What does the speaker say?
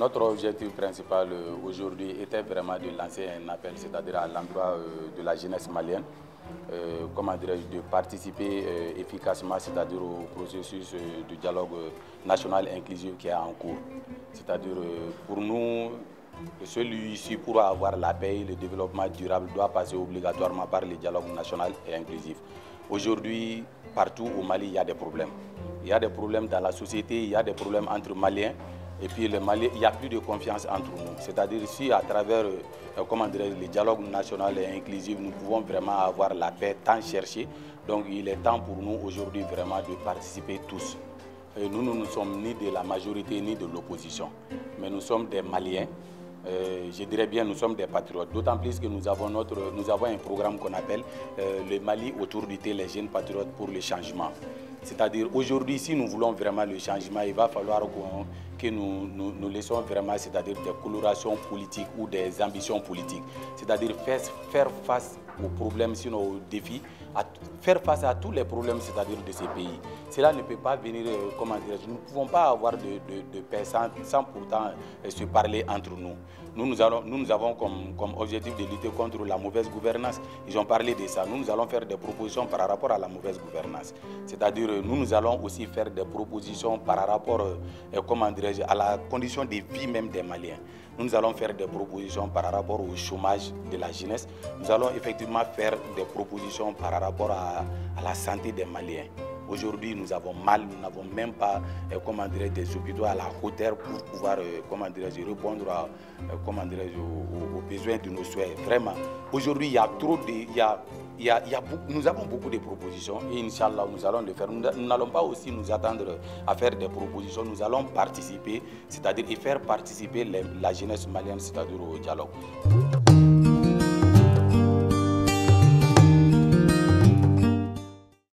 Notre objectif principal aujourd'hui était vraiment de lancer un appel, c'est-à-dire à l'endroit de la jeunesse malienne, de participer efficacement, c'est-à-dire au processus du dialogue national inclusif qui est en cours. C'est-à-dire pour nous, celui-ci, pour avoir la paix et le développement durable, doit passer obligatoirement par le dialogue national et inclusif. Aujourd'hui, partout au Mali, il y a des problèmes. Il y a des problèmes dans la société, il y a des problèmes entre Maliens. Et puis le Mali, il n'y a plus de confiance entre nous. C'est-à-dire si à travers le dialogue national et inclusif, nous pouvons vraiment avoir la paix tant cherchée. Donc il est temps pour nous aujourd'hui vraiment de participer tous. Et nous ne sommes ni de la majorité ni de l'opposition, mais nous sommes des Maliens. Je dirais bien nous sommes des patriotes, d'autant plus que nous avons un programme qu'on appelle le Mali autour du thé, les jeunes patriotes pour le changement. C'est-à-dire aujourd'hui, si nous voulons vraiment le changement, il va falloir que nous laissons vraiment, c'est-à-dire des colorations politiques ou des ambitions politiques. C'est-à-dire faire face aux problèmes, sinon aux défis, faire face à tous les problèmes, c'est-à-dire de ces pays. Cela ne peut pas venir, nous ne pouvons pas avoir de paix sans pourtant se parler entre nous. Nous avons comme objectif de lutter contre la mauvaise gouvernance. Ils ont parlé de ça. Nous allons faire des propositions par rapport à la mauvaise gouvernance. C'est-à-dire, nous allons aussi faire des propositions par rapport, à la condition de vie même des Maliens. Nous allons faire des propositions par rapport au chômage de la jeunesse. Nous allons effectivement faire des propositions par rapport à la santé des Maliens. Aujourd'hui, nous avons mal, nous n'avons même pas des hôpitaux à la hauteur pour pouvoir répondre aux besoins de nos souhaits. Vraiment, aujourd'hui, il y a trop de... nous avons beaucoup de propositions et Inch'Allah, nous allons le faire. Nous n'allons pas aussi nous attendre à faire des propositions. Nous allons participer, c'est-à-dire faire participer la jeunesse malienne, c'est-à-dire au dialogue.